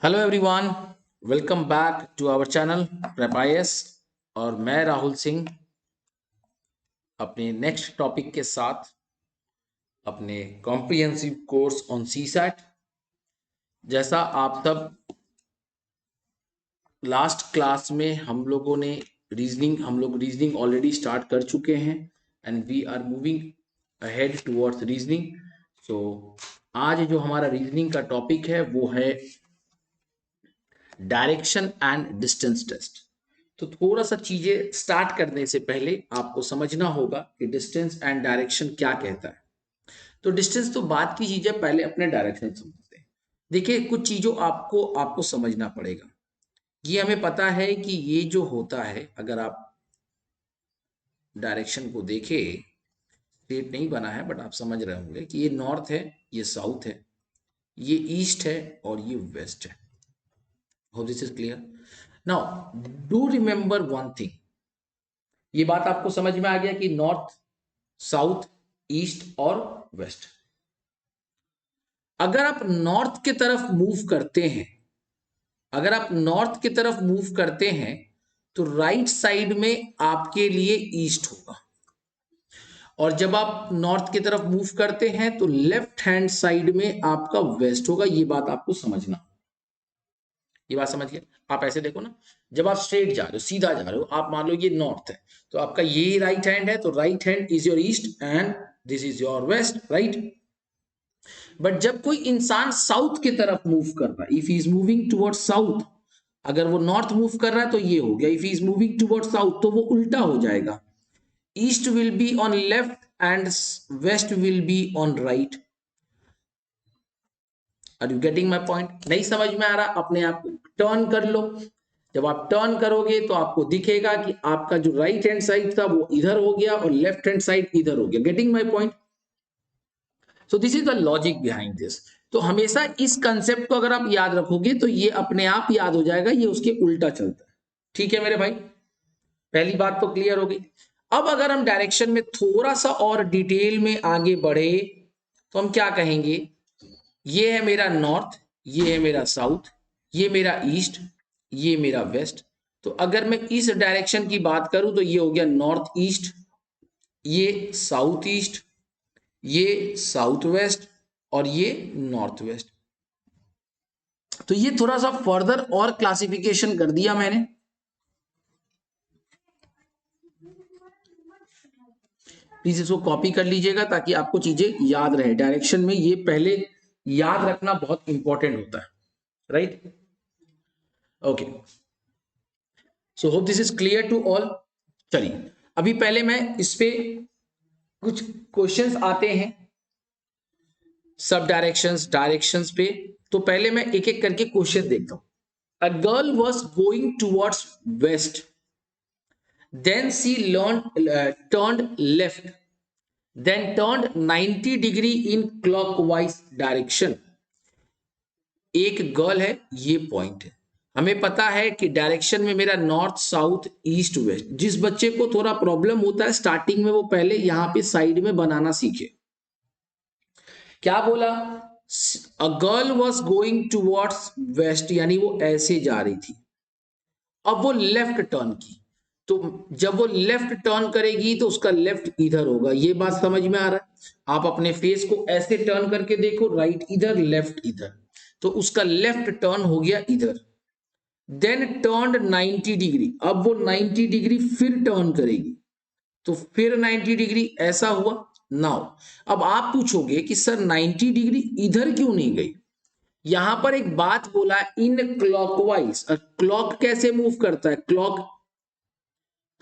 Hello everyone, welcome back to our channel प्रेपायस। और मैं राहुल सिंह अपने नेक्स्ट टॉपिक के साथ अपने कॉम्प्रिहेंसिव कोर्स ऑन सीसैट। जैसा आप सब लास्ट क्लास में हम लोग रीजनिंग ऑलरेडी स्टार्ट कर चुके हैं and we are moving ahead towards reasoning. So आज जो हमारा रीजनिंग का टॉपिक है वो है डायरेक्शन एंड डिस्टेंस टेस्ट। तो थोड़ा सा चीजें स्टार्ट करने से पहले आपको समझना होगा कि डिस्टेंस एंड डायरेक्शन क्या कहता है। तो डिस्टेंस तो बात की चीज है, पहले अपने डायरेक्शन समझते हैं। देखिए, कुछ चीजों आपको आपको समझना पड़ेगा। ये हमें पता है कि ये जो होता है, अगर आप डायरेक्शन को देखें, स्ट्रेट नहीं बना है बट आप समझ रहे होंगे कि ये नॉर्थ है, ये साउथ है, ये ईस्ट है और ये वेस्ट है। Hope this is clear. Now do remember one thing. ये बात आपको समझ में आ गया कि नॉर्थ, साउथ, ईस्ट और वेस्ट। अगर आप नॉर्थ की तरफ मूव करते हैं, अगर आप नॉर्थ की तरफ मूव करते हैं तो राइट साइड में आपके लिए ईस्ट होगा, और जब आप नॉर्थ की तरफ मूव करते हैं तो लेफ्ट हैंड साइड में आपका वेस्ट होगा। ये बात आपको समझना, ये बात समझिए। आप ऐसे देखो ना, जब आप स्ट्रेट जा रहे हो, सीधा जा रहे हो, आप मान लो ये नॉर्थ है तो आपका ये राइट हैंड है, तो right hand is your east and this is your west, right. But जब कोई इंसान साउथ की तरफ मूव कर रहा है, if he is moving toward south, अगर वो नॉर्थ मूव कर रहा है तो ये हो गया। If he is moving toward south तो वो उल्टा हो जाएगा। East will be on left and west will be on right. Are you getting my point? नहीं समझ में आ रहा, अपने आप को टर्न कर लो। जब आप टर्न करोगे तो आपको दिखेगा कि आपका जो राइट हैंड साइड था वो इधर हो गया और लेफ्ट हैंड साइड इधर हो गया। Getting my point? So this is the logic behind this. तो हमेशा इस कंसेप्ट को अगर आप याद रखोगे तो ये अपने आप याद हो जाएगा, ये उसके उल्टा चलता है। ठीक है मेरे भाई, पहली बात तो क्लियर हो गई। अब अगर हम डायरेक्शन में थोड़ा सा और डिटेल में आगे बढ़े तो हम क्या कहेंगे? ये है मेरा नॉर्थ, ये है मेरा साउथ, ये मेरा ईस्ट, ये मेरा वेस्ट। तो अगर मैं इस डायरेक्शन की बात करूं तो ये हो गया नॉर्थ ईस्ट, ये साउथ ईस्ट, ये साउथ वेस्ट और ये नॉर्थ वेस्ट। तो ये थोड़ा सा फर्दर और क्लासिफिकेशन कर दिया मैंने। प्लीज इसको कॉपी कर लीजिएगा ताकि आपको चीजें याद रहे। डायरेक्शन में ये पहले याद रखना बहुत इंपॉर्टेंट होता है, right? Okay, so hope this is clear to all. चलिए, अभी पहले मैं इस पे कुछ क्वेश्चंस आते हैं सब डायरेक्शंस, डायरेक्शंस पे। तो पहले मैं एक एक करके क्वेश्चन देखता हूं। A girl was going towards west, then she turned left, then turned 90 degree in clockwise direction। एक गर्ल है, ये पॉइंट है। हमें पता है कि डायरेक्शन में मेरा नॉर्थ, साउथ, ईस्ट, वेस्ट। जिस बच्चे को थोड़ा प्रॉब्लम होता है स्टार्टिंग में, वो पहले यहां पे साइड में बनाना सीखे। क्या बोला? A girl was going towards west, यानी वो ऐसे जा रही थी। अब वो लेफ्ट टर्न की, तो जब वो लेफ्ट टर्न करेगी तो उसका लेफ्ट इधर होगा। ये बात समझ में आ रहा है? आप अपने फेस को ऐसे टर्न करके देखो, राइट इधर, लेफ्ट इधर, तो उसका लेफ्ट टर्न हो गया इधर। देन टर्न 90 डिग्री, अब वो 90 डिग्री फिर टर्न करेगी, तो फिर 90 डिग्री ऐसा हुआ। नाउ अब आप पूछोगे कि सर 90 डिग्री इधर क्यों नहीं गई? यहां पर एक बात बोला, इन क्लॉकवाइज। क्लॉक कैसे मूव करता है? क्लॉक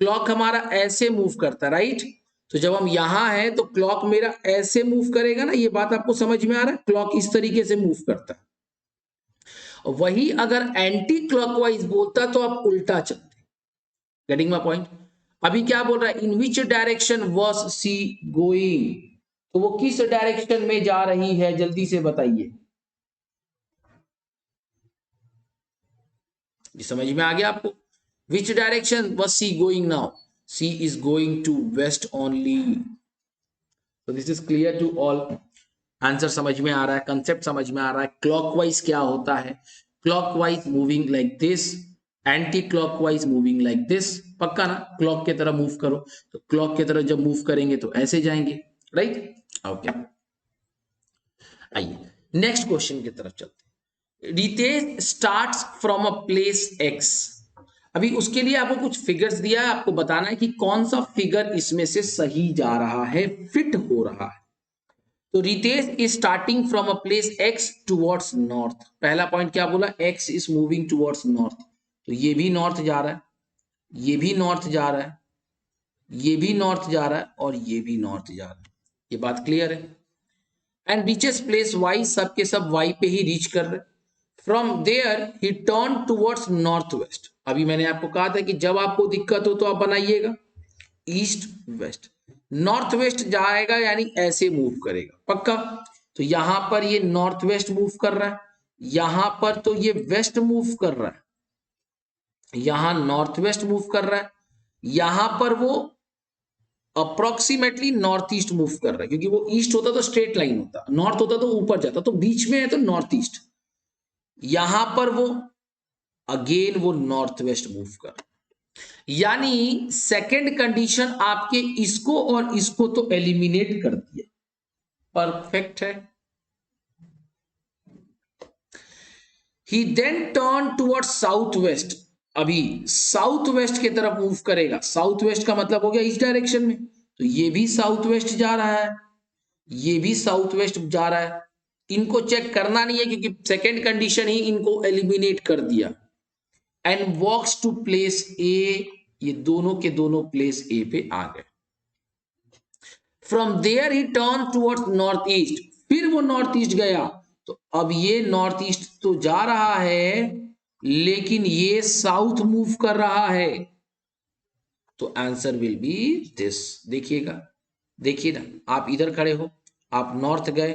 क्लॉक हमारा ऐसे मूव करता है, राइट? तो जब हम यहां हैं तो क्लॉक मेरा ऐसे मूव करेगा ना। ये बात आपको समझ में आ रहा है? क्लॉक इस तरीके से मूव करता है। वही अगर एंटी क्लॉकवाइज बोलता तो आप उल्टा चलते। Getting my point? अभी क्या बोल रहा है? In which direction was C going, तो वो किस डायरेक्शन में जा रही है, जल्दी से बताइए। ये समझ में आ गया आपको? Which direction was C going? Now C is going to west only. तो this is clear to all. Answer समझ में आ रहा है, कंसेप्ट समझ में आ रहा है, क्लॉकवाइज क्या होता है। Clockwise moving like this, anti clockwise moving like this. पक्का ना, क्लॉक की तरह मूव करो, तो क्लॉक की तरह जब मूव करेंगे तो ऐसे जाएंगे, राइट। ओके, आइए नेक्स्ट क्वेश्चन की तरफ चलते हैं। Ritesh starts from a place X. अभी उसके लिए आपको कुछ फिगर्स दिया है, आपको बताना है कि कौन सा फिगर इसमें से सही जा रहा है, फिट हो रहा है। तो Ritesh is starting from a place X towards north. पहला पॉइंट क्या बोला, X is moving towards north, तो ये भी नॉर्थ जा रहा है, ये भी नॉर्थ जा रहा है, ये भी नॉर्थ जा रहा है, और ये भी नॉर्थ जा रहा है। ये बात क्लियर है। एंड रीचेस प्लेस वाई, सब के सब वाई पे ही रीच कर रहे। From there he turn towards north west. अभी मैंने आपको कहा था कि जब आपको दिक्कत हो तो आप बनाइएगा ईस्ट वेस्ट। नॉर्थ वेस्ट जाएगा यानी ऐसे मूव करेगा, पक्का। तो यहां पर ये नॉर्थ वेस्ट मूव कर रहा है, यहां पर तो ये वेस्ट मूव कर रहा है, यहां नॉर्थ वेस्ट मूव कर रहा है, यहां पर वो अप्रोक्सीमेटली नॉर्थ ईस्ट मूव कर रहा है, क्योंकि वो ईस्ट होता तो स्ट्रेट लाइन होता, नॉर्थ होता तो ऊपर जाता, तो बीच में है तो नॉर्थ ईस्ट। यहां पर वो अगेन वो नॉर्थ वेस्ट मूव कर रहा है। यानी सेकंड कंडीशन आपके इसको और इसको तो एलिमिनेट कर दिया, परफेक्ट है। He then turn towards south west. अभी साउथ वेस्ट की तरफ मूव करेगा, साउथ वेस्ट का मतलब हो गया इस डायरेक्शन में, तो ये भी साउथ वेस्ट जा रहा है, ये भी साउथ वेस्ट जा रहा है। इनको चेक करना नहीं है क्योंकि सेकेंड कंडीशन ही इनको एलिमिनेट कर दिया। And walks to place A, ये दोनों के दोनों प्लेस ए पे आ गए। From there he turn towards north east, फिर वो नॉर्थ ईस्ट गया, तो अब ये नॉर्थ ईस्ट तो जा रहा है लेकिन ये साउथ मूव कर रहा है, तो आंसर विल बी दिस। देखिएगा, देखिए ना, आप इधर खड़े हो, आप नॉर्थ गए,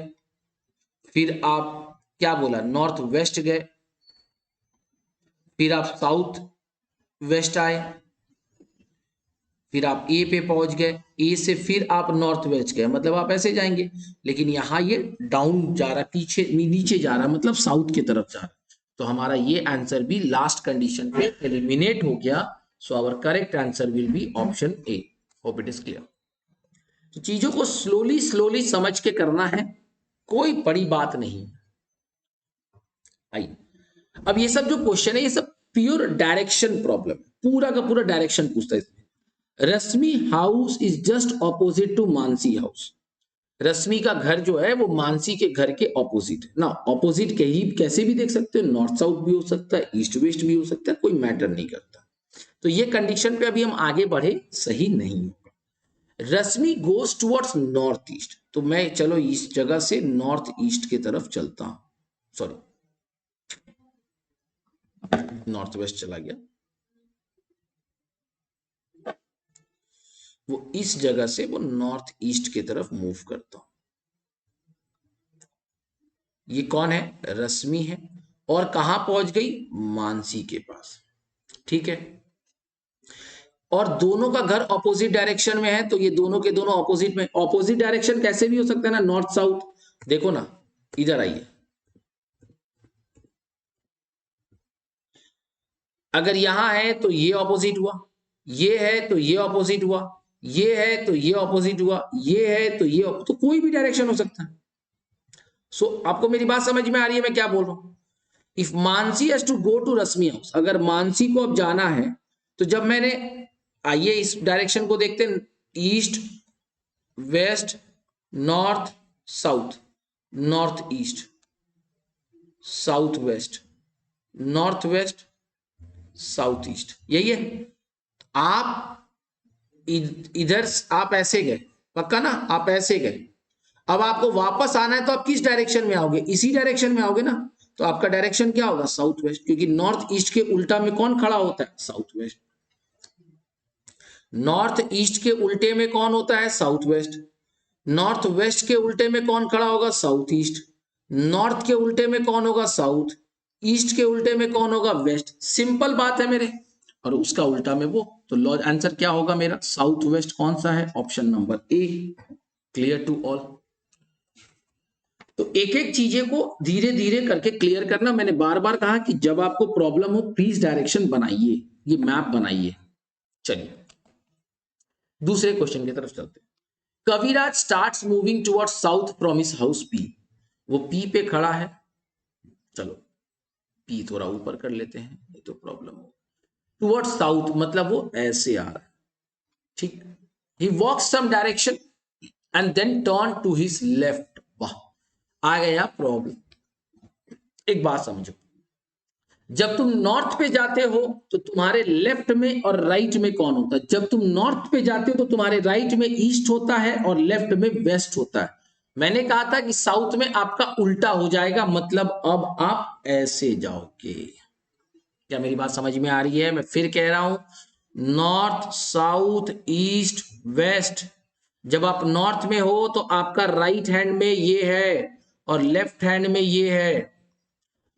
फिर आप क्या बोला, नॉर्थ वेस्ट गए, फिर आप साउथ वेस्ट आए, फिर आप ए पे पहुंच गए, ए से फिर आप नॉर्थ वेस्ट गए, मतलब आप ऐसे जाएंगे। लेकिन यहां ये डाउन जा रहा है, पीछे नीचे जा रहा है, मतलब साउथ की तरफ जा रहा है। तो हमारा ये आंसर भी लास्ट कंडीशन पे एलिमिनेट हो गया। So our correct answer will be option A. Hope it is clear. तो चीजों को स्लोली स्लोली समझ के करना है, कोई बड़ी बात नहीं। आइए, अब ये सब जो क्वेश्चन है ये सब प्योर डायरेक्शन प्रॉब्लम, पूरा का पूरा डायरेक्शन पूछता है इसमें। Rashmi house is just opposite to Mansi house. Rashmi का घर जो है वो मानसी के घर के ऑपोजिट है ना। ऑपोजिट के ही कैसे भी देख सकते हो, नॉर्थ साउथ भी हो सकता है, ईस्ट वेस्ट भी हो सकता है, कोई मैटर नहीं करता। तो ये कंडीशन पे अभी हम आगे बढ़े सही नहीं होगा। रश्मि गोज टुवर्ड्स नॉर्थ ईस्ट, तो मैं चलो इस जगह से नॉर्थ ईस्ट की तरफ चलता हूं, सॉरी नॉर्थ वेस्ट चला गया, वो इस जगह से वो नॉर्थ ईस्ट की तरफ मूव करता हूं। ये कौन है, रश्मि है, और कहां पहुंच गई, मानसी के पास, ठीक है। और दोनों का घर ऑपोजिट डायरेक्शन में है, तो ये दोनों के दोनों ऑपोजिट में, ऑपोजिट डायरेक्शन कैसे भी हो सकता है ना, नॉर्थ साउथ। देखो ना, इधर आइए, अगर यहां है तो ये ऑपोजिट हुआ, ये है तो ये ऑपोजिट हुआ, ये है तो ये ऑपोजिट हुआ, ये है तो ये तो कोई भी डायरेक्शन हो सकता है। सो आपको मेरी बात समझ में आ रही है मैं क्या बोल रहा हूं। If Mansi has to go to Rashmi house, अगर मानसी को अब जाना है, तो जब मैंने, आइए इस डायरेक्शन को देखते हैं, east west north south, north east south west, north west south east, यही है। आप इधर आप ऐसे गए, पक्का ना, आप ऐसे गए, अब आपको वापस आना है तो आप किस डायरेक्शन में आओगे, इसी डायरेक्शन में आओगे ना। तो आपका डायरेक्शन क्या होगा, साउथ वेस्ट, क्योंकि नॉर्थ ईस्ट के उल्टा में कौन खड़ा होता है, साउथ वेस्ट। नॉर्थ ईस्ट के उल्टे में कौन होता है, साउथ वेस्ट। नॉर्थ वेस्ट के उल्टे में कौन खड़ा होगा, साउथ ईस्ट। नॉर्थ के उल्टे में कौन होगा, साउथ। ईस्ट के उल्टे में कौन होगा, वेस्ट। सिंपल बात है मेरे, और उसका उल्टा में वो, तो लॉज आंसर क्या होगा मेरा, साउथ वेस्ट कौन सा है, option number A. Clear to all. तो एक एक चीजें को धीरे धीरे करके क्लियर करना। मैंने बार बार कहा कि जब आपको प्रॉब्लम हो प्लीज डायरेक्शन बनाइए, ये मैप बनाइए। चलिए दूसरे क्वेश्चन की तरफ चलते हैं। Kaviraj starts moving towards south from his house P. वो पी पे खड़ा है, चलो पी थोड़ा ऊपर कर लेते हैं, ये तो प्रॉब्लम हो। टुवर्ड्स साउथ मतलब वो ऐसे आ रहा है, ठीक। He walks some direction and then turn to his left. वाह, आ गया प्रॉब्लम। एक बात समझो, जब तुम नॉर्थ पे जाते हो तो तुम्हारे लेफ्ट में और राइट में कौन होता है? जब तुम नॉर्थ पे जाते हो तो तुम्हारे राइट में ईस्ट होता है और लेफ्ट में वेस्ट होता है। मैंने कहा था कि साउथ में आपका उल्टा हो जाएगा, मतलब अब आप ऐसे जाओगे। क्या मेरी बात समझ में आ रही है? मैं फिर कह रहा हूं, नॉर्थ साउथ ईस्ट वेस्ट। जब आप नॉर्थ में हो तो आपका राइट हैंड में ये है और लेफ्ट हैंड में ये है।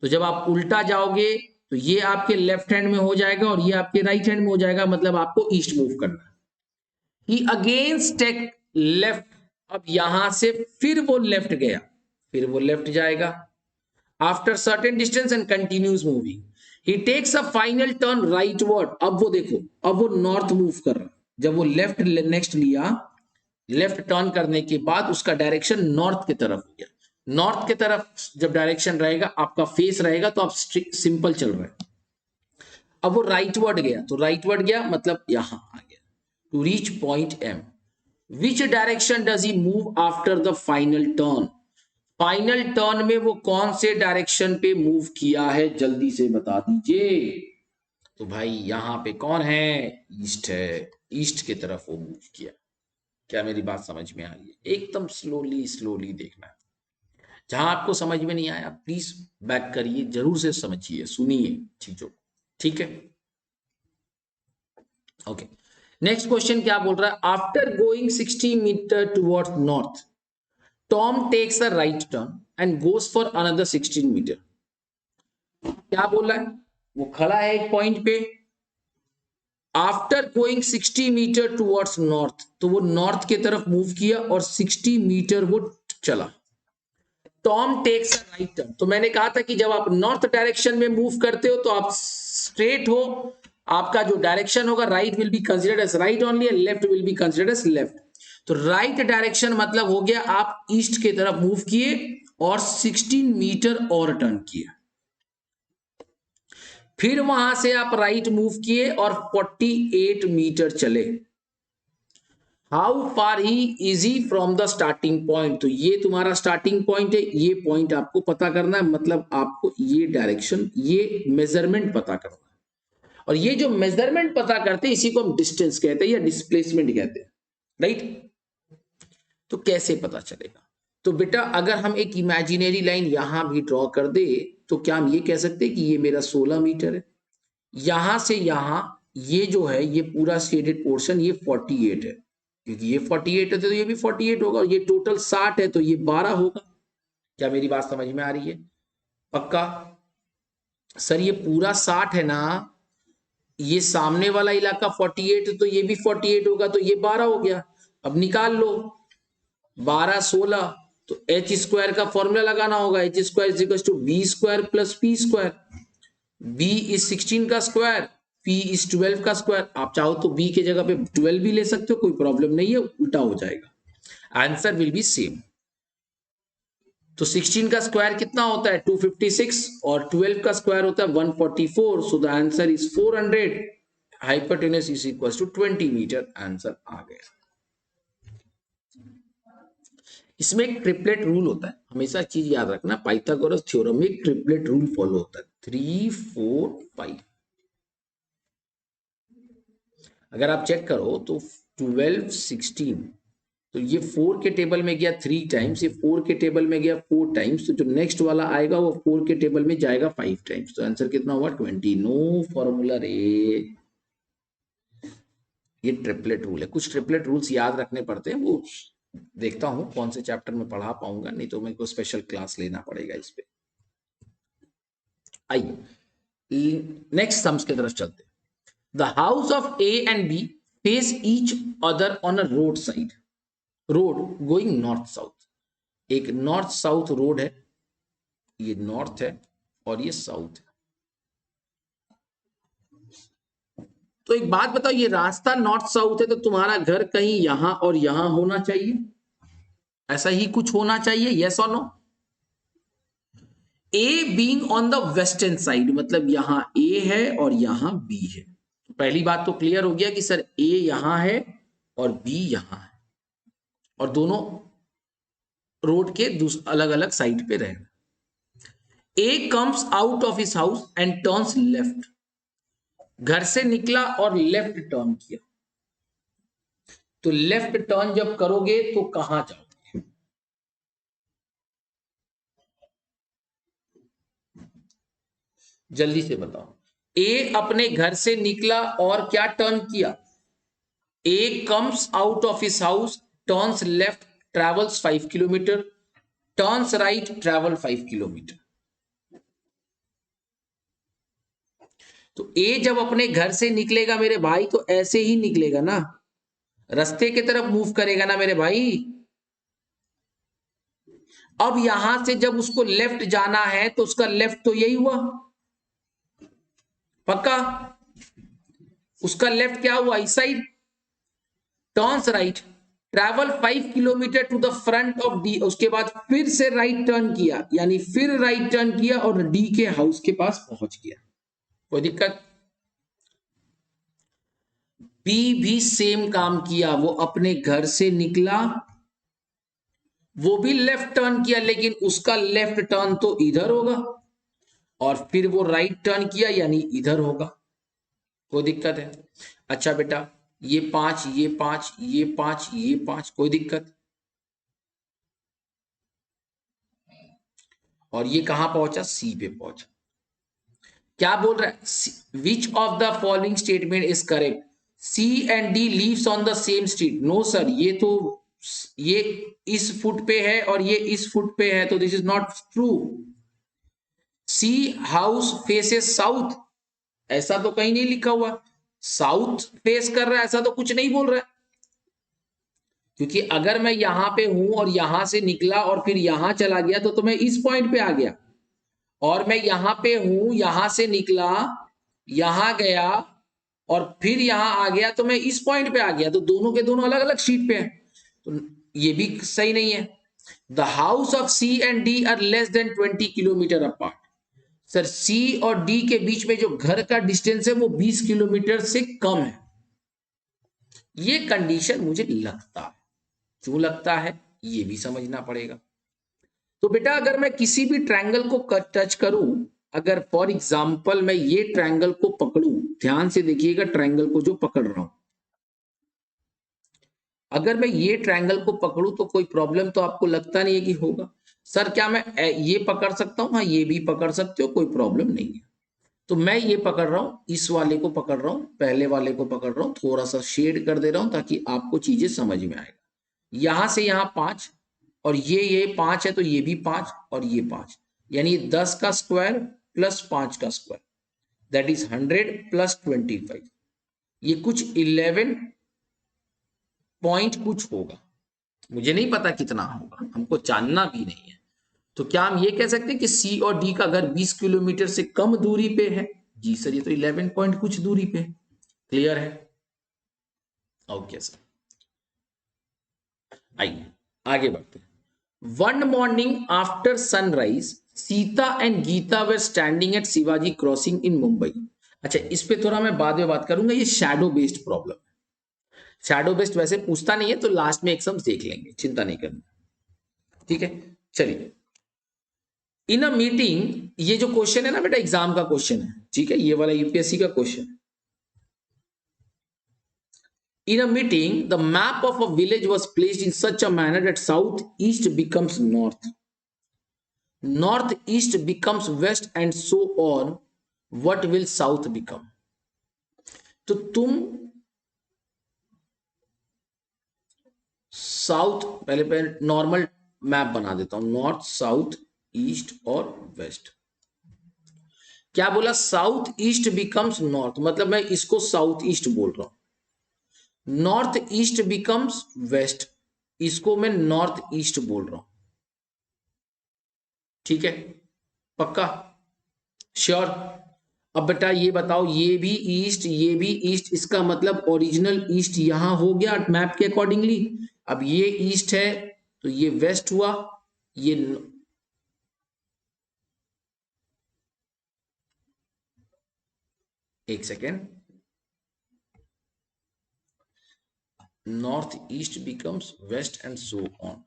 तो जब आप उल्टा जाओगे तो ये आपके लेफ्ट हैंड में हो जाएगा और ये आपके राइट हैंड में हो जाएगा, मतलब आपको ईस्ट मूव करना है। ही अगेंस्ट टेक लेफ्ट। अब यहां से फिर वो लेफ्ट गया, फिर वो लेफ्ट जाएगा। After certain distance and continues moving he takes a final turn rightward. अब वो देखो, अब वो नॉर्थ मूव कर रहा। जब वो लेफ्ट नेक्स्ट लिया, लेफ्ट टर्न करने के बाद उसका डायरेक्शन नॉर्थ की तरफ हो गया। नॉर्थ की तरफ जब डायरेक्शन रहेगा, आपका फेस रहेगा, तो आप सिंपल चल रहे हैं। अब वो राइट वर्ड गया, तो राइट वर्ड गया मतलब यहां आ गया। To reach point M, which direction does he move after the final turn? Final turn में वो कौन से डायरेक्शन पे मूव किया है, जल्दी से बता दीजिए। तो भाई यहां पे कौन है? ईस्ट है, ईस्ट की तरफ वो मूव किया। क्या मेरी बात समझ में आ रही है? एकदम स्लोली स्लोली देखना है। जहां आपको समझ में नहीं आया प्लीज बैक करिए, जरूर से समझिए, सुनिए चीजों, ठीक है। ओके, नेक्स्ट क्वेश्चन क्या बोल रहा है? After going 60 metre towards north, Tom takes a right turn and goes for another 16 metre. क्या बोल रहा है? वो खड़ा है एक पॉइंट पे, after going 60 metre towards north, तो वो नॉर्थ की तरफ मूव किया और 60 मीटर वो चला। Tom takes a right turn, तो मैंने कहा था कि जब आप नॉर्थ डायरेक्शन में मूव करते हो तो आप स्ट्रेट हो, आपका जो डायरेक्शन होगा right will be considered as right only and left will be considered as left. तो राइट डायरेक्शन मतलब हो गया आप ईस्ट की तरफ मूव किए और 16 मीटर और टर्न किए। फिर वहां से आप राइट मूव किए और 48 मीटर चले। How far he is he from the starting point? तो ये तुम्हारा स्टार्टिंग पॉइंट है, ये पॉइंट आपको पता करना है, मतलब आपको ये डायरेक्शन, ये मेजरमेंट पता करना है। और ये जो मेजरमेंट पता करते हैं इसी को हम डिस्टेंस कहते हैं या डिस्प्लेसमेंट कहते हैं, राइट। तो कैसे पता चलेगा? तो बेटा अगर हम एक इमेजिनरी लाइन यहां भी ड्रॉ कर दे तो क्या हम ये कह सकते हैं कि ये मेरा 16 मीटर है। यहां से यहां ये जो है ये पूरा शेडेड पोर्शन ये 48 है, क्योंकि ये 48 है तो ये भी 48 होगा, और ये टोटल 60 है तो ये 12 होगा। क्या मेरी बात समझ में आ रही है? पक्का? सर ये पूरा 60 है ना, ये सामने वाला इलाका 48 है तो ये भी 48 होगा, तो ये 12 हो गया। अब निकाल लो 12 16, तो एच स्क्वायर का फॉर्मूला लगाना होगा, H square is equal to B square plus P square. B is 16 का स्क्वायर, पी इज 12 का स्क्वायर। आप चाहो तो बी के जगह पे 12 भी ले सकते हो, कोई प्रॉब्लम नहीं है, उल्टा हो जाएगा, आंसर विल बी सेम। तो 16 का स्क्वायर कितना होता है? 256, और 12 का स्क्वायर होता है 144, so the answer is 400। Hypotenuse is equal to 20 metre, answer आ गया। इसमें एक ट्रिपलेट रूल होता है, हमेशा चीज याद रखना, पाइथागोरस थ्योरम में एक ट्रिपलेट रूल फॉलो होता है, 3 4 5। अगर आप चेक करो तो 12 16, तो ये 4 के टेबल में गया 3 टाइम्स, ये 4 के टेबल में गया 4 टाइम्स, तो जो नेक्स्ट वाला आएगा वो 4 के टेबल में जाएगा 5 टाइम्स, तो आंसर कितना हुआ? 20। नो फॉर्मूला रे, ये ट्रिपलेट रूल है। कुछ ट्रिपलेट रूल्स याद रखने पड़ते हैं, वो देखता हूं कौन से चैप्टर में पढ़ा पाऊंगा, नहीं तो मेरे को स्पेशल क्लास लेना पड़ेगा इस पे। आइए नेक्स्ट सम्स की तरफ चलते हैं। The house of A and B face each other on a road side, road going north south. एक नॉर्थ साउथ रोड है, ये नॉर्थ है और ये साउथ है। तो एक बात बताओ, ये रास्ता नॉर्थ साउथ है तो तुम्हारा घर कहीं यहां और यहां होना चाहिए, ऐसा ही कुछ होना चाहिए, यस और no. A being on the western side, मतलब यहां ए है और यहां बी है। तो पहली बात तो क्लियर हो गया कि सर ए यहां है और बी यहां है, और दोनों रोड के अलग अलग साइड पे रहे। A comes out of his house and turns left, घर से निकला और लेफ्ट टर्न किया। तो लेफ्ट टर्न जब करोगे तो कहां जाओगे, जल्दी से बताओ। ए अपने घर से निकला और क्या टर्न किया, A comes out of his house, turns left, travels 5 kilometre, turns right, travel 5 kilometre. तो ए जब अपने घर से निकलेगा मेरे भाई तो ऐसे ही निकलेगा ना, रास्ते की तरफ मूव करेगा ना मेरे भाई। अब यहां से जब उसको लेफ्ट जाना है तो उसका लेफ्ट तो यही हुआ, पक्का। उसका लेफ्ट क्या हुआ, इस side, turns right, travel 5 kilometre to the front of D, उसके बाद फिर से राइट टर्न किया, यानी फिर राइट टर्न किया और डी के हाउस के पास पहुंच गया। कोई दिक्कत। बी भी सेम काम किया, वो अपने घर से निकला, वो भी लेफ्ट टर्न किया, लेकिन उसका लेफ्ट टर्न तो इधर होगा, और फिर वो राइट टर्न किया यानी इधर होगा। कोई दिक्कत है। अच्छा बेटा, ये 5, ये 5, ये 5, ये 5, कोई दिक्कत। और ये कहां पहुंचा, सी पे पहुंचा। क्या बोल रहा है, which of the following statement is correct, C and D lives on the same street. No sir, ये तो ये इस फुट पे है और ये इस फुट पे है, तो this is not true. C house faces south, ऐसा तो कहीं नहीं लिखा हुआ, साउथ फेस कर रहा है ऐसा तो कुछ नहीं बोल रहा है। क्योंकि अगर मैं यहां पे हूं और यहां से निकला और फिर यहां चला गया तो मैं इस पॉइंट पे आ गया, और मैं यहां पे हूं, यहां से निकला, यहां गया और फिर यहां आ गया तो मैं इस पॉइंट पे आ गया, तो दोनों के दोनों अलग अलग शीट पे हैं, तो ये भी सही नहीं है। The house of C and D are less than 20 kilometre apart. Sir C और डी के बीच में जो घर का डिस्टेंस है वो 20 किलोमीटर से कम है। ये कंडीशन मुझे लगता है, क्यों लगता है ये भी समझना पड़ेगा। तो बेटा अगर मैं किसी भी ट्रायंगल को टच करूं, अगर फॉर एग्जांपल मैं ये ट्रायंगल को पकड़ूं, ध्यान से देखिएगा ट्रायंगल को जो पकड़ रहा हूं, अगर मैं ये ट्रायंगल को पकड़ूं तो कोई प्रॉब्लम तो आपको लगता नहीं है कि होगा। सर क्या मैं ये पकड़ सकता हूं, हाँ ये भी पकड़ सकते हो, कोई प्रॉब्लम नहीं है। तो मैं ये पकड़ रहा हूं, इस वाले को पकड़ रहा हूं, पहले वाले को पकड़ रहा हूं, थोड़ा सा शेड कर दे रहा हूं ताकि आपको चीजें समझ में आएगा। यहां से यहां 5 और ये 5 है तो ये भी 5 और ये 5, यानी 10 का स्क्वायर प्लस 5 का स्क्वायर, दैट इज 100 प्लस 25। ये कुछ 11 पॉइंट कुछ होगा, मुझे नहीं पता कितना होगा, हमको जानना भी नहीं है। तो क्या हम ये कह सकते हैं कि सी और डी का घर 20 किलोमीटर से कम दूरी पे है? जी सर, ये तो 11 पॉइंट कुछ दूरी पे है। क्लियर है? ओके सर, आइए आगे बढ़ते हैं। One morning after sunrise Sita and Geeta were standing at Shivaji crossing in Mumbai. अच्छा, इस पे थोड़ा मैं बाद में बात करूंगा, ये शैडो बेस्ड प्रॉब्लम है। शैडो बेस्ड वैसे पूछता नहीं है तो लास्ट में एग्जाम देख लेंगे, चिंता नहीं करना, ठीक है। चलिए, इन अ मीटिंग, ये जो क्वेश्चन है ना बेटा एग्जाम का क्वेश्चन है, ठीक है, ये वाला यूपीएससी का question. In a meeting, the map of a village was placed in such a manner that southeast becomes north, northeast becomes west, and so on. What will south become? तो तुम south, पहले normal map बना देता हूं, north south east और waste. क्या बोला, south east becomes north, मतलब मैं इसको साउथ ईस्ट बोल रहा हूं। नॉर्थ ईस्ट बिकम्स वेस्ट, इसको मैं नॉर्थ ईस्ट बोल रहा हूं। ठीक है, पक्का, श्योर। अब बेटा ये बताओ, ये भी ईस्ट, ये भी ईस्ट, इसका मतलब ओरिजिनल ईस्ट यहां हो गया मैप के अकॉर्डिंगली। अब ये ईस्ट है तो ये वेस्ट हुआ, ये एक second, north east becomes west and so on.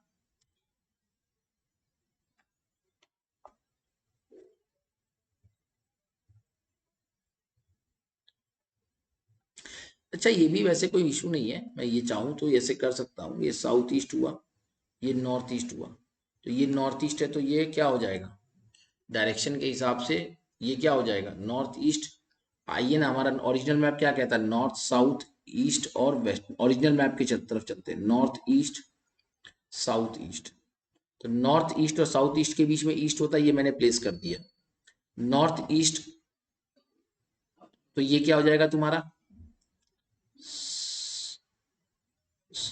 अच्छा ये भी वैसे कोई इशू नहीं है, मैं ये चाहूं तो ऐसे कर सकता हूं, ये साउथ ईस्ट हुआ, ये नॉर्थ ईस्ट हुआ, तो ये नॉर्थ ईस्ट है तो ये क्या हो जाएगा डायरेक्शन के हिसाब से, ये क्या हो जाएगा नॉर्थ ईस्ट। आइए ना, हमारा ओरिजिनल मैप क्या कहता है, नॉर्थ साउथ ईस्ट और वेस्ट। ओरिजिनल मैप की तरफ चलते हैं, नॉर्थ ईस्ट साउथ ईस्ट। तो नॉर्थ ईस्ट और साउथ ईस्ट के बीच में ईस्ट होता है, ये मैंने प्लेस कर दिया नॉर्थ ईस्ट, तो ये क्या हो जाएगा तुम्हारा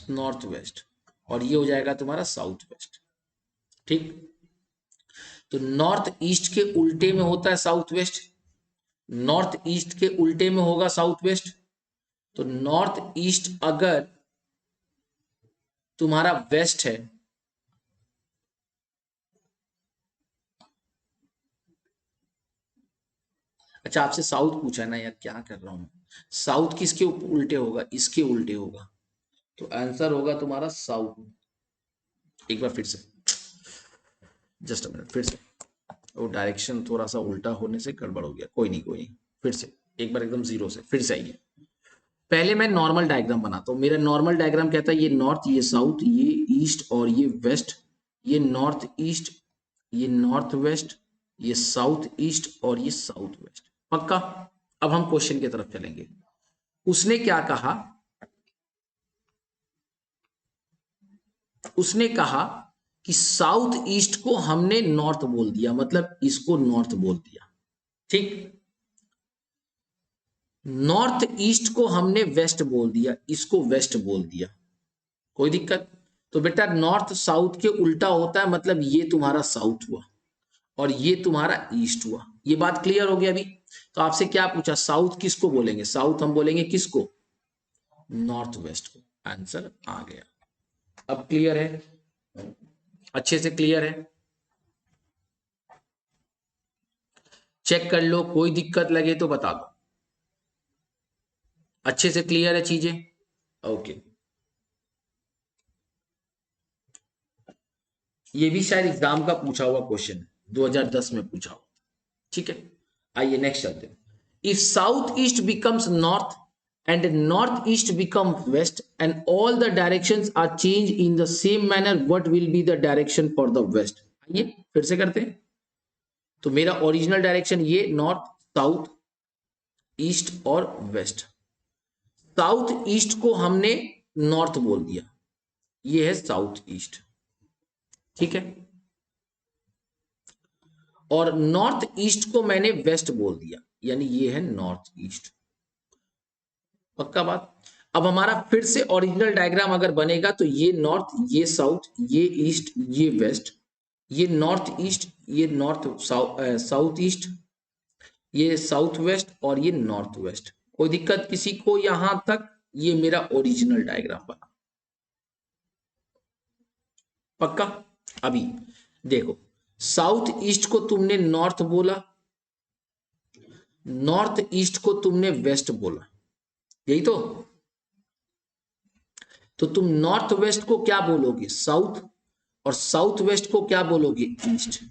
नॉर्थ वेस्ट, और ये हो जाएगा तुम्हारा साउथ वेस्ट। ठीक, तो नॉर्थ ईस्ट के उल्टे में होता है साउथ वेस्ट, नॉर्थ ईस्ट के उल्टे में होगा साउथ वेस्ट। तो नॉर्थ ईस्ट अगर तुम्हारा वेस्ट है, अच्छा आपसे साउथ पूछा है ना यार, क्या कर रहा हूं, साउथ किसके उल्टे होगा, इसके उल्टे होगा, तो आंसर होगा तुम्हारा साउथ। एक बार फिर से, जस्ट अ मिनट, फिर से, वो डायरेक्शन थोड़ा सा उल्टा होने से गड़बड़ हो गया, कोई नहीं कोई नहीं, फिर से एक बार एकदम जीरो से फिर से आइए। पहले मैं नॉर्मल डायग्राम बनाता हूं, मेरा नॉर्मल डायग्राम कहता है ये नॉर्थ, ये साउथ, ये ईस्ट और ये वेस्ट, ये नॉर्थ ईस्ट, ये नॉर्थ वेस्ट, ये साउथ ईस्ट और ये साउथ वेस्ट, पक्का। अब हम क्वेश्चन की तरफ चलेंगे। उसने क्या कहा, उसने कहा कि साउथ ईस्ट को हमने नॉर्थ बोल दिया, मतलब इसको नॉर्थ बोल दिया, ठीक। नॉर्थ ईस्ट को हमने वेस्ट बोल दिया, इसको वेस्ट बोल दिया, कोई दिक्कत। तो बेटा नॉर्थ साउथ के उल्टा होता है, मतलब ये तुम्हारा साउथ हुआ और ये तुम्हारा ईस्ट हुआ, ये बात क्लियर हो गई अभी। तो आपसे क्या पूछा, साउथ किसको बोलेंगे, साउथ हम बोलेंगे किसको, नॉर्थ वेस्ट को, आंसर आ गया। अब क्लियर है, अच्छे से क्लियर है, चेक कर लो, कोई दिक्कत लगे तो बता दो, अच्छे से क्लियर है चीजें, ओके। ये भी शायद एग्जाम का पूछा हुआ क्वेश्चन, 2010 में पूछा हुआ, ठीक है। आइए नेक्स्ट चलते हैं। If south east becomes north and north east become west and all the directions are change in the same manner, what will be the direction for the west. आइए फिर से करते हैं। तो मेरा ओरिजिनल डायरेक्शन ये नॉर्थ साउथ ईस्ट और west, south east को हमने नॉर्थ बोल दिया, ये है साउथ ईस्ट, ठीक है। और नॉर्थ ईस्ट को मैंने वेस्ट बोल दिया, यानी ये है नॉर्थ ईस्ट, पक्का बात। अब हमारा फिर से ओरिजिनल डायग्राम अगर बनेगा तो ये नॉर्थ, ये साउथ, ये ईस्ट, ये वेस्ट, ये नॉर्थ ईस्ट, ये नॉर्थ साउथ ईस्ट, ये साउथ वेस्ट और ये नॉर्थ वेस्ट। कोई दिक्कत किसी को यहां तक, ये मेरा ओरिजिनल डायग्राम बना, पक्का। अभी देखो, साउथ ईस्ट को तुमने नॉर्थ बोला, नॉर्थ ईस्ट को तुमने वेस्ट बोला, यही तो तुम नॉर्थ वेस्ट को क्या बोलोगे, साउथ, और साउथ वेस्ट को क्या बोलोगे, ईस्ट।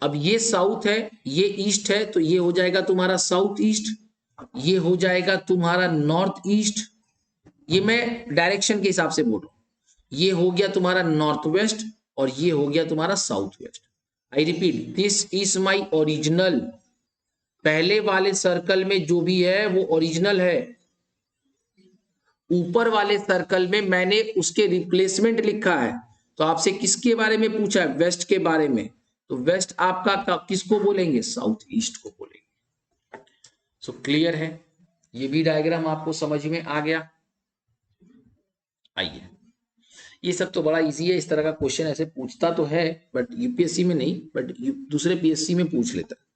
अब ये साउथ है, ये ईस्ट है, तो ये हो जाएगा तुम्हारा साउथ ईस्ट, ये हो जाएगा तुम्हारा नॉर्थ ईस्ट, ये मैं डायरेक्शन के हिसाब से बोल रहा हूं, ये हो गया तुम्हारा नॉर्थ वेस्ट और ये हो गया तुम्हारा south west. I repeat, this is my original, पहले वाले सर्कल में जो भी है वो ओरिजिनल है, ऊपर वाले सर्कल में मैंने उसके रिप्लेसमेंट लिखा है। तो आपसे किसके बारे में पूछा है, वेस्ट के बारे में, तो वेस्ट आपका किसको बोलेंगे, साउथ ईस्ट को बोलेंगे। सो क्लियर है, ये भी डायग्राम आपको समझ में आ गया। आइए ये सब तो बड़ा इजी है, इस तरह का क्वेश्चन ऐसे पूछता तो है बट यूपीएससी में नहीं, बट दूसरे पीएससी में पूछ लेता है।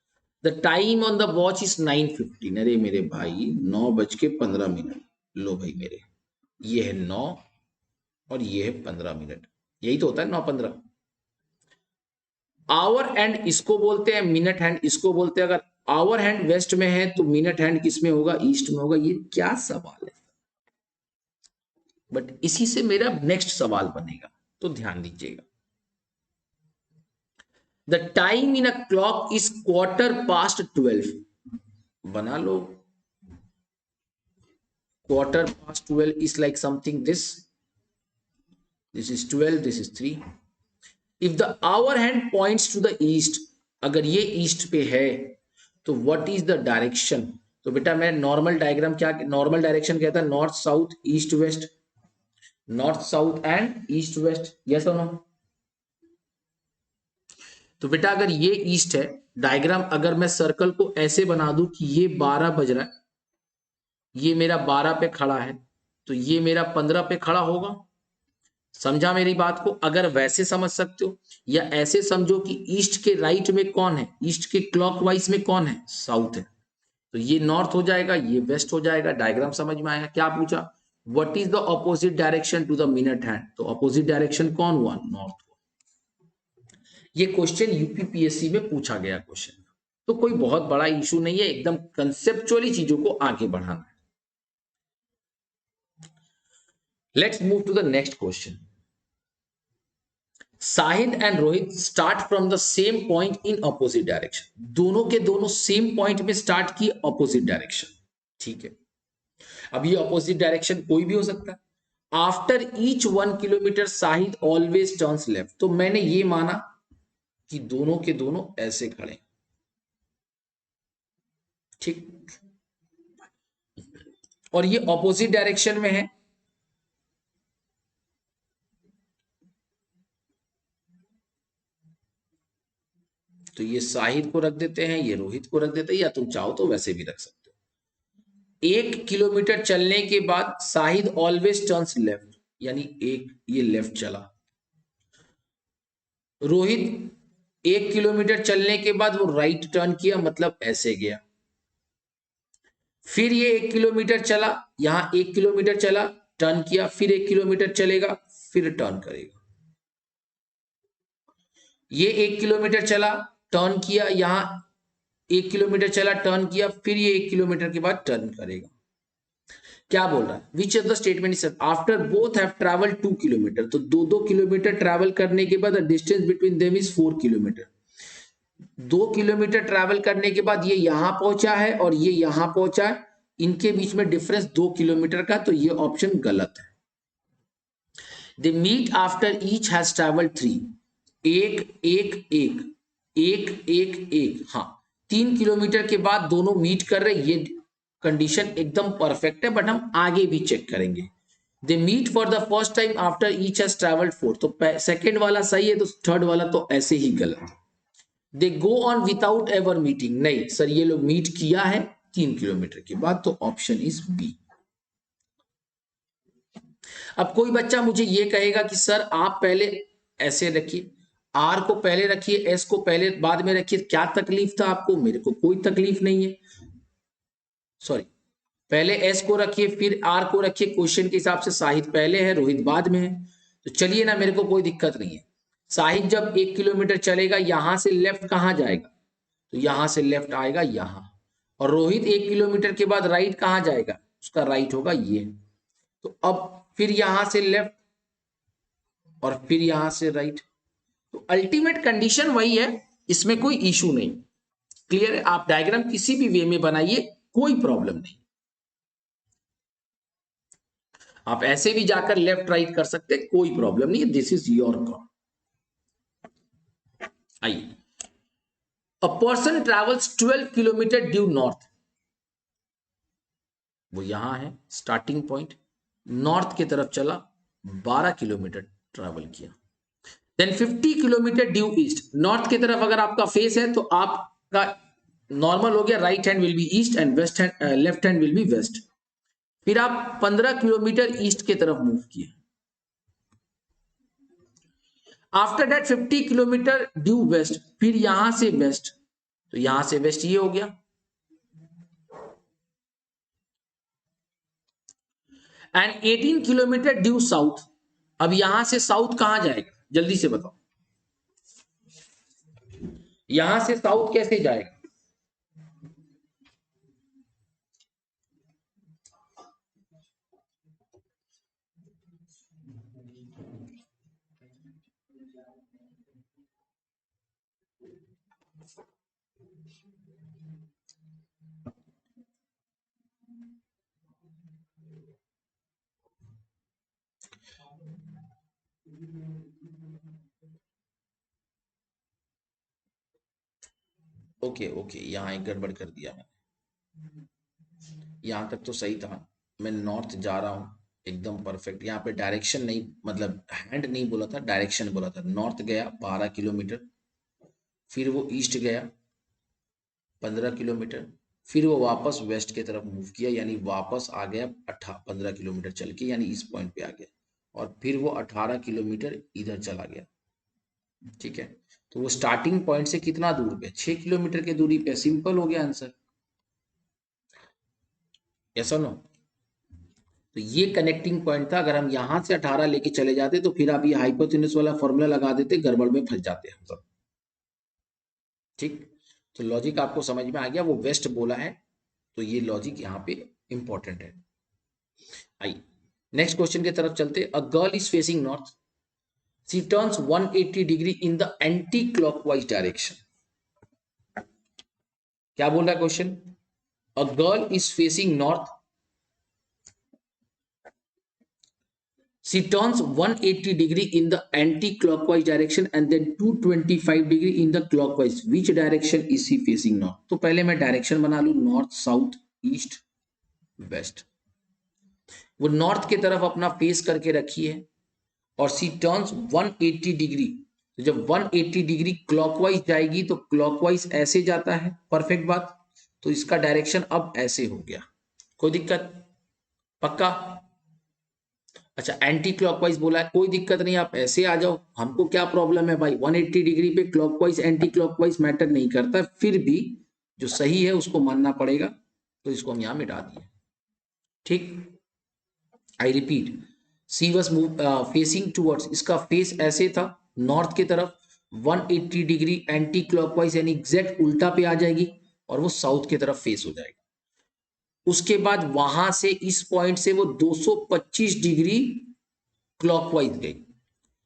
The time on the watch is 9:15। अरे मेरे भाई 9:15। लो भाई मेरे, ये है 9 और ये है 15 मिनट, यही तो होता है 9:15। आवर हैंड इसको बोलते हैं, मिनट हैंड इसको बोलते हैं। अगर आवर हैंड वेस्ट में है तो मिनट हैंड किस में होगा, ईस्ट में होगा। ये क्या सवाल है, बट इसी से मेरा नेक्स्ट सवाल बनेगा, तो ध्यान दीजिएगा। The time in a clock is 12:15। बना लो, 12:15 is like something this is 12, this is 3. If the hour hand points to the east, अगर ये ईस्ट पे है तो व्हाट इज द डायरेक्शन। तो बेटा मैं नॉर्मल डायग्राम, क्या नॉर्मल डायरेक्शन कहता है, north south east west, north south and east west, yes और नो। तो बेटा अगर ये ईस्ट है, डायग्राम अगर मैं सर्कल को ऐसे बना दूं कि ये 12 बज रहा है, ये मेरा 12 पे खड़ा है, तो ये मेरा 15 पे खड़ा होगा। समझा मेरी बात को। अगर वैसे समझ सकते हो, या ऐसे समझो कि ईस्ट के राइट में कौन है, ईस्ट के क्लॉकवाइज में कौन है, साउथ है, तो ये नॉर्थ हो जाएगा, ये वेस्ट हो जाएगा। डायग्राम समझ में आया। क्या पूछा, what is the opposite direction to the minute hand, तो ऑपोजिट डायरेक्शन कौन हुआ, नॉर्थ। ये क्वेश्चन यूपीपीएससी में पूछा गया क्वेश्चन, तो कोई बहुत बड़ा इशू नहीं है, एकदम कंसेप्चुअली चीजों को आगे बढ़ाना है। Let's move to the next question. Sahid and Rohit start from the same point in opposite direction. दोनों के दोनों सेम पॉइंट में स्टार्ट किए ऑपोजिट डायरेक्शन, ठीक है। अब ये ऑपोजिट डायरेक्शन कोई भी हो सकता है। After each 1 kilometre Shahid always turns left. तो मैंने ये माना कि दोनों के दोनों ऐसे खड़े, ठीक, और ये ऑपोजिट डायरेक्शन में है। तो ये साहिद को रख देते हैं, ये रोहित को रख देते हैं, या तुम चाहो तो वैसे भी रख सकते हो। 1 किलोमीटर चलने के बाद साहिद ऑलवेज टर्न्स लेफ्ट, यानी एक ये लेफ्ट चला। रोहित 1 किलोमीटर चलने के बाद वो राइट टर्न किया, मतलब ऐसे गया। फिर ये 1 किलोमीटर चला, यहां 1 किलोमीटर चला, टर्न किया, फिर 1 किलोमीटर चलेगा, फिर टर्न करेगा। ये 1 किलोमीटर चला, टर्न किया, यहां 1 किलोमीटर चला, टर्न किया, फिर ये 1 किलोमीटर के बाद टर्न करेगा। क्या बोल रहा है, which of the statement is after both have travelled 2 kilometre. तो 2 किलोमीटर ट्रैवल करने के बाद distance between them is 4 kilometre. 2 kilometre travel करने के बाद ये यहां पहुंचा है और ये यहां पहुंचा है, इनके बीच में डिफरेंस 2 किलोमीटर का, तो ये ऑप्शन गलत है। They meet after each has travelled 3। एक एक एक एक एक एक, हाँ 3 किलोमीटर के बाद दोनों मीट कर रहे। ये कंडीशन एकदम परफेक्ट है, बट हम आगे भी चेक करेंगे। They meet for the first time after each has travelled 4। तो सेकेंड वाला सही है, तो थर्ड वाला तो ऐसे ही गलत है। They go on without ever meeting, नहीं सर ये लोग मीट किया है 3 किलोमीटर के बाद, तो ऑप्शन इज बी। अब कोई बच्चा मुझे ये कहेगा कि सर आप पहले ऐसे रखिए, आर को पहले रखिए, एस को पहले बाद में रखिए, क्या तकलीफ था आपको। मेरे को कोई तकलीफ नहीं है, सॉरी, पहले एस को रखिए फिर आर को रखिए। क्वेश्चन के हिसाब से साहिद पहले है, रोहित बाद में है, तो चलिए ना, मेरे को कोई दिक्कत नहीं है। साहिद जब 1 किलोमीटर चलेगा, यहां से लेफ्ट कहां जाएगा, तो यहां से लेफ्ट आएगा यहां। और रोहित 1 किलोमीटर के बाद राइट कहां जाएगा, उसका राइट होगा ये। तो अब फिर यहां से लेफ्ट और फिर यहां से राइट, तो अल्टीमेट कंडीशन वही है, इसमें कोई इशू नहीं। क्लियर है, आप डायग्राम किसी भी वे में बनाइए, कोई प्रॉब्लम नहीं। आप ऐसे भी जाकर लेफ्ट राइट कर सकते, कोई प्रॉब्लम नहीं है, दिस इज योर कॉल। आइए, a person travels 12 kilometre due north. वो यहां है स्टार्टिंग पॉइंट, नॉर्थ की तरफ चला, 12 किलोमीटर ट्रेवल किया। Then 50 kilometre due east. North की तरफ अगर आपका फेस है तो आपका नॉर्मल हो गया, right hand will be east and west hand, left hand will be west. फिर आप 15 किलोमीटर ईस्ट की तरफ मूव किए, after that 50 kilometre due west, फिर यहां से वेस्ट, तो यहां से वेस्ट ये हो गया। एंड 18 किलोमीटर ड्यू साउथ, अब यहां से साउथ कहां जाएगा, जल्दी से बताओ, यहां से साउथ कैसे जाएगा? ओके ओके, यहाँ एक गड़बड़ कर दिया मैंने, यहाँ तक तो सही था, मैं नॉर्थ जा रहा हूँ एकदम परफेक्ट। यहाँ पे डायरेक्शन नहीं, मतलब हैंड नहीं बोला था, डायरेक्शन बोला था। नॉर्थ गया 12 किलोमीटर, फिर वो ईस्ट गया 15 किलोमीटर, फिर वो वापस वेस्ट की तरफ मूव किया, यानी वापस आ गया 15 किलोमीटर चल के, यानी इस पॉइंट पे आ गया, और फिर वो 18 किलोमीटर इधर चला गया। ठीक है, तो वो स्टार्टिंग पॉइंट से कितना दूर पे, 6 किलोमीटर की दूरी पे। सिंपल हो गया आंसर, यस और नो। तो ये कनेक्टिंग पॉइंट था। अगर हम यहां से 18 लेके चले जाते तो फिर आप ये हाइपोटेन्यूस वाला फॉर्मूला लगा देते, गड़बड़ में फंस जाते हम सब। ठीक, तो लॉजिक आपको समझ में आ गया, वो वेस्ट बोला है, तो ये लॉजिक यहाँ पे इंपॉर्टेंट है। आई नेक्स्ट क्वेश्चन की तरफ चलते। A girl is facing north, she turns 180 degree in the anti clockwise direction. क्या बोल रहा है question? A girl is facing north, she turns 180 degree in the anti-clockwise direction and then 225 degree in the clockwise. Which direction is she facing now? तो पहले मैं direction बना लू, north south east west. वो नॉर्थ की तरफ अपना face करके रखी है और सी टर्न्स 180 डिग्री। तो जब 180 डिग्री क्लॉकवाइज जाएगी तो क्लॉकवाइज ऐसे जाता है, परफेक्ट बात। तो इसका डायरेक्शन अब ऐसे हो गया, कोई दिक्कत? पक्का? अच्छा, एंटी क्लॉकवाइज बोला है, कोई दिक्कत नहीं, आप ऐसे आ जाओ, हमको क्या प्रॉब्लम है भाई। 180 डिग्री पे क्लॉकवाइज एंटी क्लॉकवाइज मैटर नहीं करता, फिर भी जो सही है उसको मानना पड़ेगा, तो इसको हम यहां मिटा दिए। ठीक, I repeat, C was facing towards, इसका फेस ऐसे था नॉर्थ की तरफ, 180 डिग्री एंटी क्लॉकवाइज यानी एग्जैक्ट उल्टा पे आ जाएगी और वो साउथ की तरफ फेस हो जाएगी। उसके बाद वहां से इस पॉइंट से वो 225 डिग्री क्लॉकवाइज गई।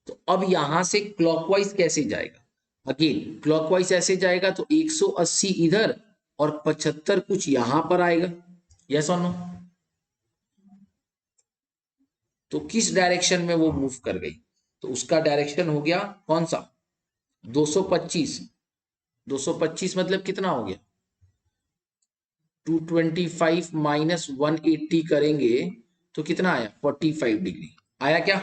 तो अब यहां से क्लॉकवाइज कैसे जाएगा? अगेन क्लॉकवाइज ऐसे जाएगा तो 180 इधर और 75 कुछ यहां पर आएगा, यस और नो? तो किस डायरेक्शन में वो मूव कर गई? तो उसका डायरेक्शन हो गया कौन सा? 225। 225 मतलब कितना हो गया? 225 माइनस 180 करेंगे तो कितना आया? 45 डिग्री आया क्या?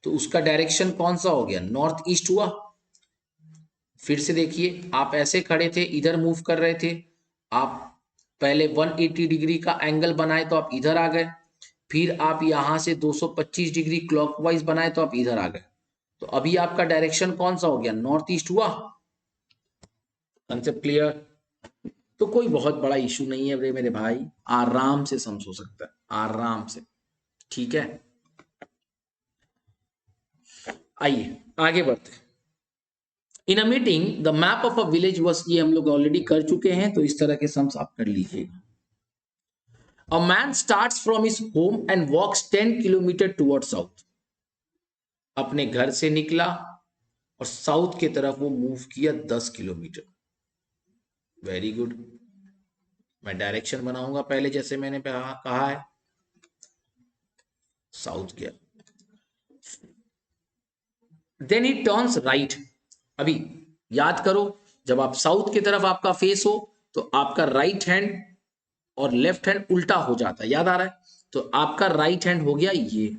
तो उसका डायरेक्शन कौन सा हो गया? नॉर्थ ईस्ट हुआ। फिर से देखिए, आप ऐसे खड़े थे, इधर मूव कर रहे थे, आप पहले 180 डिग्री का एंगल बनाए तो आप इधर आ गए, फिर आप यहां से 225 डिग्री क्लॉकवाइज बनाए तो आप इधर आ गए। तो अभी आपका डायरेक्शन कौन सा हो गया? नॉर्थ ईस्ट हुआ। Concept clear? तो कोई बहुत बड़ा इशू नहीं है मेरे भाई, आराम से समझ सकता है, आराम से। ठीक है, आइए आगे बढ़ते। In a meeting the map of a village was, ये हम लोग ऑलरेडी कर चुके हैं, तो इस तरह के सम्स आप कर लीजिएगा। A man starts from his home and walks 10 kilometre toward south. अपने घर से निकला और साउथ की तरफ वो मूव किया 10 किलोमीटर। Very good. मैं डायरेक्शन बनाऊंगा पहले, जैसे मैंने कहा है, साउथ गया, देन ही टर्न्स राइट। अभी याद करो, जब आप साउथ की तरफ आपका फेस हो तो आपका राइट हैंड और लेफ्ट हैंड उल्टा हो जाता है, याद आ रहा है? तो आपका राइट हैंड हो गया ये,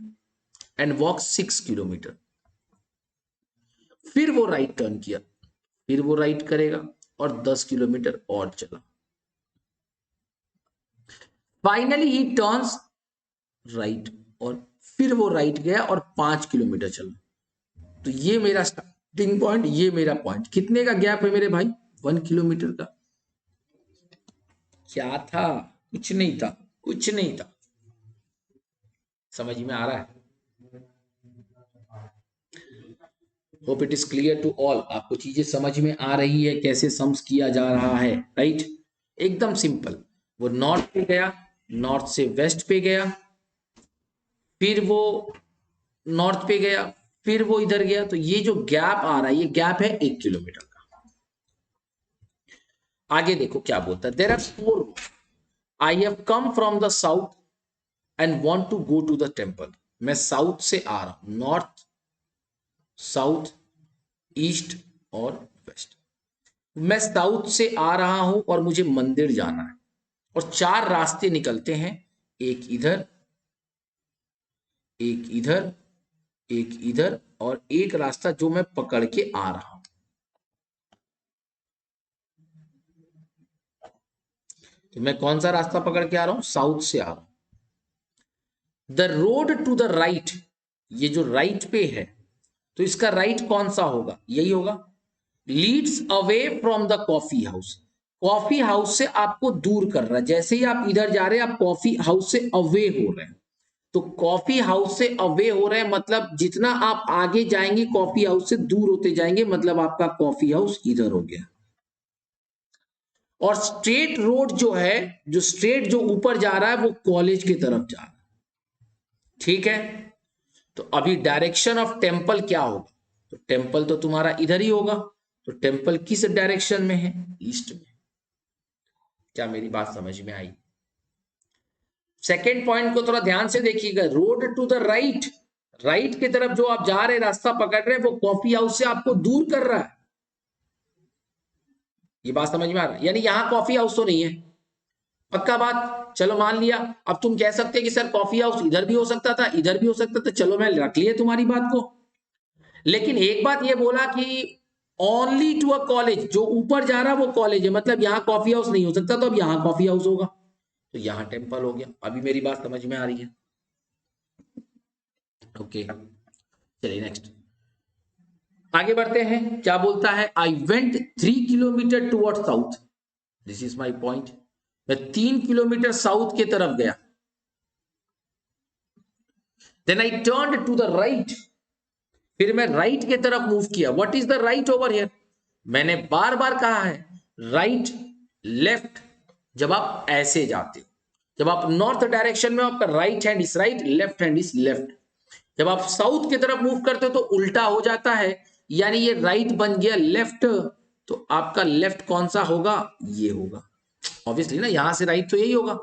एंड वॉक 6 किलोमीटर। फिर वो राइट टर्न किया, फिर वो राइट करेगा और 10 किलोमीटर और चला। फाइनली ही टर्न्स राइट, और फिर वो राइट गया और 5 किलोमीटर चला। तो ये मेरा स्टार्टिंग पॉइंट, ये मेरा पॉइंट। कितने का गैप है मेरे भाई? 1 किलोमीटर का। क्या था? कुछ नहीं था, कुछ नहीं था। समझ में आ रहा है? Hope it is clear to all. आपको चीजें समझ में आ रही है कैसे सम्स किया जा रहा है? राइट, एकदम सिंपल। वो नॉर्थ पे गया, नॉर्थ से वेस्ट पे गया, फिर वो नॉर्थ पे गया, फिर वो इधर गया। तो ये जो गैप आ रहा है, ये गैप है 1 किलोमीटर का। आगे देखो क्या बोलता है। There are 4 I have come from the south and want to go to the temple. मैं साउथ से आ रहा हूं, नॉर्थ, साउथ, ईस्ट और वेस्ट। मैं साउथ से आ रहा हूं और मुझे मंदिर जाना है, और 4 रास्ते निकलते हैं, एक इधर, एक इधर, एक इधर, और एक रास्ता जो मैं पकड़ के आ रहा हूं। तो मैं कौन सा रास्ता पकड़ के आ रहा हूं? साउथ से आ रहा हूं। The road to the right, ये जो राइट पे है, तो इसका राइट कौन सा होगा? यही होगा। Leads away from the coffee house, coffee house से आपको दूर कर रहा है। जैसे ही आप इधर जा रहे हैं, आप कॉफी हाउस से अवे हो रहे हैं। तो कॉफी हाउस से अवे हो रहे हैं मतलब जितना आप आगे जाएंगे कॉफी हाउस से दूर होते जाएंगे, मतलब आपका कॉफी हाउस इधर हो गया। और स्ट्रेट रोड जो है, जो स्ट्रेट जो ऊपर जा रहा है, वो कॉलेज की तरफ जा रहा है। ठीक है, तो अभी डायरेक्शन ऑफ टेम्पल क्या होगा? तो टेम्पल तो तुम्हारा इधर ही होगा। तो टेम्पल किस डायरेक्शन में है? ईस्ट में। क्या मेरी बात समझ में आई? सेकेंड पॉइंट को थोड़ा ध्यान से देखिएगा। Road to the right, right की तरफ जो आप जा रहे हैं, रास्ता पकड़ रहे हैं, वो कॉफी हाउस से आपको दूर कर रहा है। ये बात समझ में आ रहा है? यानी यहां कॉफी हाउस तो नहीं है, पक्का बात। चलो मान लिया। अब तुम कह सकते हैं कि सर कॉफी हाउस इधर भी हो सकता था, इधर भी हो सकता था। चलो मैं रख लिया तुम्हारी बात को, लेकिन एक बात ये बोला कि ओनली टू अ कॉलेज, जो ऊपर जा रहा है वो कॉलेज है, मतलब यहां कॉफी हाउस नहीं हो सकता, तो अब यहां कॉफी हाउस होगा। तो यहां टेम्पल हो गया। अभी मेरी बात समझ में आ रही है? ओके, चलिए नेक्स्ट आगे बढ़ते हैं। क्या बोलता है? I went 3 kilometre toward south, this is my point. मैं 3 किलोमीटर साउथ की तरफ गया। Then I turn to the right, फिर मैं राइट की तरफ मूव किया। What is the right over here? मैंने बार बार कहा है राइट, लेफ्ट। जब आप ऐसे जाते हो, जब आप नॉर्थ डायरेक्शन में, आपका right hand is right, left hand is left. जब आप साउथ की तरफ मूव करते हो तो उल्टा हो जाता है, यानी ये राइट बन गया लेफ्ट। तो आपका लेफ्ट कौन सा होगा? ये होगा ऑब्वियसली ना, यहां से राइट तो यही होगा।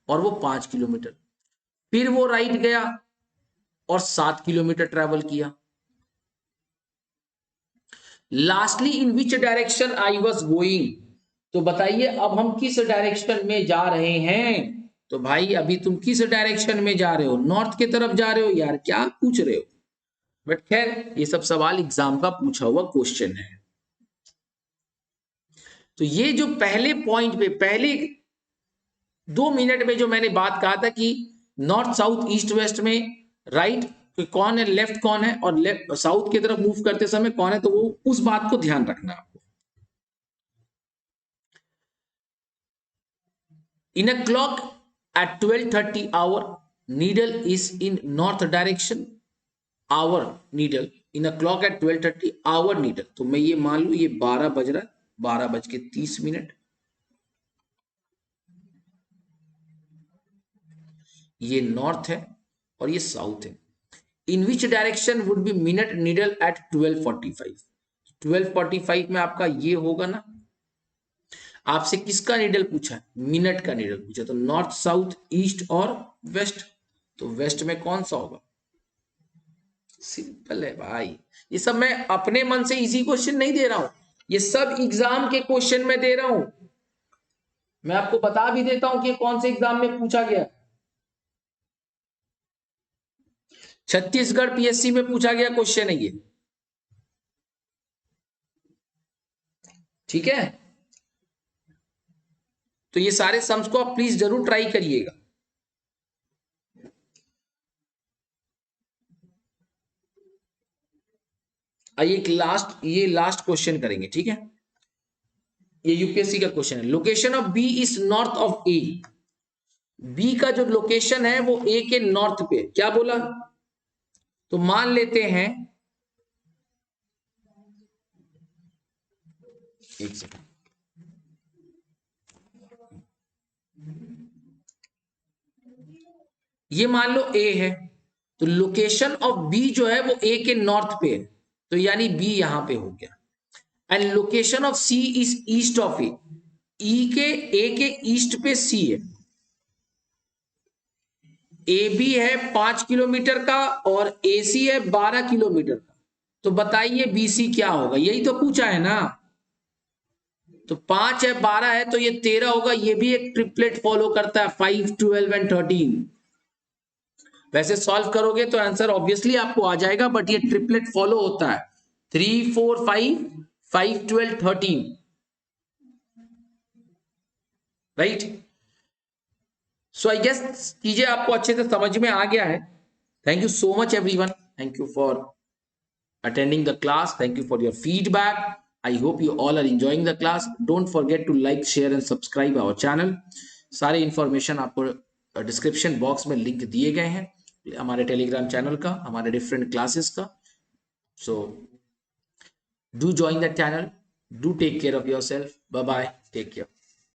और वो 5 किलोमीटर, फिर वो राइट गया और 7 किलोमीटर ट्रेवल किया। Lastly in which direction I was going? तो बताइए अब हम किस डायरेक्शन में जा रहे हैं? तो भाई अभी तुम किस डायरेक्शन में जा रहे हो? नॉर्थ की तरफ जा रहे हो यार, क्या पूछ रहे हो? बट खैर ये सब सवाल एग्जाम का पूछा हुआ क्वेश्चन है। तो ये जो पहले पॉइंट पे, पहले 2 मिनट में जो मैंने बात कहा था कि नॉर्थ साउथ ईस्ट वेस्ट में राइट कौन है, लेफ्ट कौन है, और लेफ्ट साउथ की तरफ मूव करते समय कौन है, तो वो उस बात को ध्यान रखना आपको। इन a clock at 12:30 hour, needle is in north direction, hour needle in a clock at 12:30 hour needle। तो मैं ये मान लू ये 12 बज रहा है, 12:30। ये नॉर्थ है और ये साउथ है। In which direction would be minute needle at 12:45? 12:45 में आपका ये होगा ना। आपसे किसका नीडल पूछा है? मिनट का नीडल पूछा। तो नॉर्थ साउथ ईस्ट और वेस्ट, तो वेस्ट में कौन सा होगा? सिंपल है भाई। ये सब मैं अपने मन से इजी क्वेश्चन नहीं दे रहा हूं, ये सब एग्जाम के क्वेश्चन में दे रहा हूं। मैं आपको बता भी देता हूं कि कौन से एग्जाम में पूछा गया। छत्तीसगढ़ पीएससी में पूछा गया क्वेश्चन है ये, ठीक है। तो ये सारे सम्स को आप प्लीज जरूर ट्राई करिएगा। आइए ये लास्ट क्वेश्चन करेंगे, ठीक है। ये यूपीएससी का क्वेश्चन है। Location of B is north of A. B का जो लोकेशन है वो ए के नॉर्थ पे, क्या बोला? तो मान लेते हैं, एक सेकंड, ये मान लो ए है, तो लोकेशन ऑफ बी जो है वो ए के नॉर्थ पे है, तो यानी बी यहां पे हो गया। And location of C is east of A. A के ईस्ट पे सी है। ए बी है 5 किलोमीटर का और ए सी है 12 किलोमीटर का। तो बताइए बीसी क्या होगा, यही तो पूछा है ना। तो 5 है, 12 है, तो ये 13 होगा। ये भी एक ट्रिपलेट फॉलो करता है, 5, 12 एंड 13। वैसे सॉल्व करोगे तो आंसर ऑब्वियसली आपको आ जाएगा, बट ये ट्रिपलेट फॉलो होता है, 3, 4, 5, 5, 12, 13, राइट। सो आई गेस चीजें आपको अच्छे से समझ में आ गया है। Thank you so much everyone, thank you for attending the class, thank you for your feedback. I hope you all are enjoying the class. Don't forget to like, share and subscribe our channel. सारे information आपको description box में link दिए गए हैं हमारे Telegram channel का, हमारे different classes का। So do join the channel, do take care of yourself. Bye bye, take care.